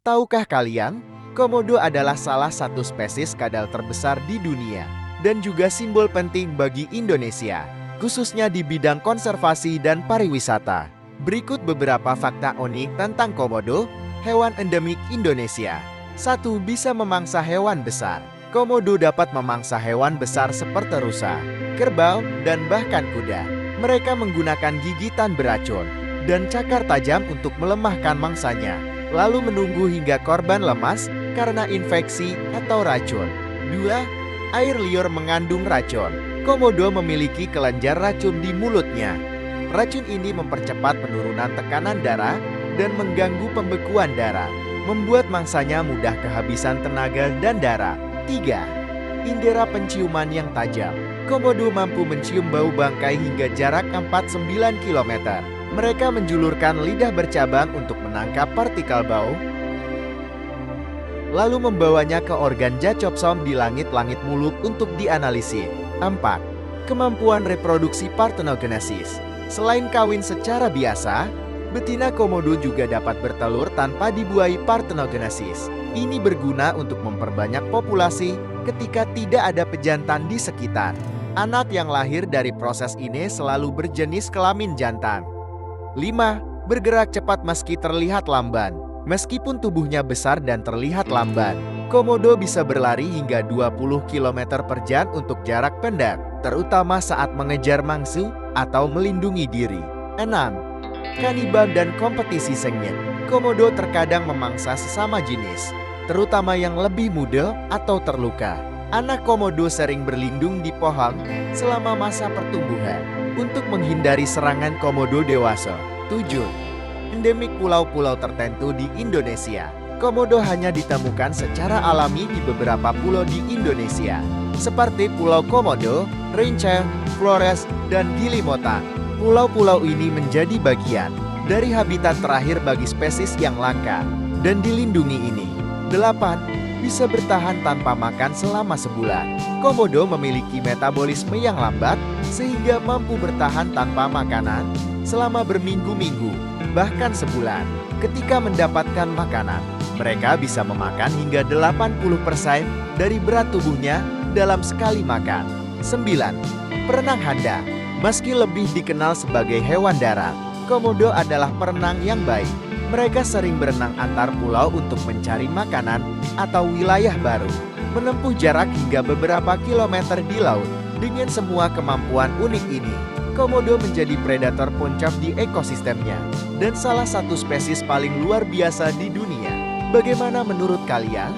Tahukah kalian, komodo adalah salah satu spesies kadal terbesar di dunia dan juga simbol penting bagi Indonesia, khususnya di bidang konservasi dan pariwisata. Berikut beberapa fakta unik tentang komodo, hewan endemik Indonesia. 1. Bisa memangsa hewan besar. Komodo dapat memangsa hewan besar seperti rusa, kerbau, dan bahkan kuda. Mereka menggunakan gigitan beracun dan cakar tajam untuk melemahkan mangsanya, lalu menunggu hingga korban lemas karena infeksi atau racun. 2. Air liur mengandung racun. Komodo memiliki kelenjar racun di mulutnya. Racun ini mempercepat penurunan tekanan darah dan mengganggu pembekuan darah, membuat mangsanya mudah kehabisan tenaga dan darah. 3. Indera penciuman yang tajam. Komodo mampu mencium bau bangkai hingga jarak 4-9 km. Mereka menjulurkan lidah bercabang untuk menangkap partikel bau, lalu membawanya ke organ Jacobson di langit-langit mulut untuk dianalisis. 4. Kemampuan reproduksi parthenogenesis. Selain kawin secara biasa, betina komodo juga dapat bertelur tanpa dibuahi parthenogenesis. Ini berguna untuk memperbanyak populasi ketika tidak ada pejantan di sekitar. Anak yang lahir dari proses ini selalu berjenis kelamin jantan. 5. Bergerak cepat meski terlihat lamban. Meskipun tubuhnya besar dan terlihat lamban, komodo bisa berlari hingga 20 km per jam untuk jarak pendek, terutama saat mengejar mangsa atau melindungi diri. 6. Kanibal dan kompetisi sengit. Komodo terkadang memangsa sesama jenis, terutama yang lebih muda atau terluka. Anak komodo sering berlindung di pohon selama masa pertumbuhan untuk menghindari serangan komodo dewasa. 7. Endemik pulau-pulau tertentu di Indonesia. Komodo hanya ditemukan secara alami di beberapa pulau di Indonesia, seperti Pulau Komodo, Rinca, Flores, dan Gili Motang. Pulau-pulau ini menjadi bagian dari habitat terakhir bagi spesies yang langka dan dilindungi ini. 8. Bisa bertahan tanpa makan selama sebulan. Komodo memiliki metabolisme yang lambat sehingga mampu bertahan tanpa makanan selama berminggu-minggu, bahkan sebulan. Ketika mendapatkan makanan, mereka bisa memakan hingga 80% dari berat tubuhnya dalam sekali makan. 9. Perenang handap. Meski lebih dikenal sebagai hewan darat, komodo adalah perenang yang baik. Mereka sering berenang antar pulau untuk mencari makanan atau wilayah baru, menempuh jarak hingga beberapa kilometer di laut. Dengan semua kemampuan unik ini, komodo menjadi predator puncak di ekosistemnya dan salah satu spesies paling luar biasa di dunia. Bagaimana menurut kalian?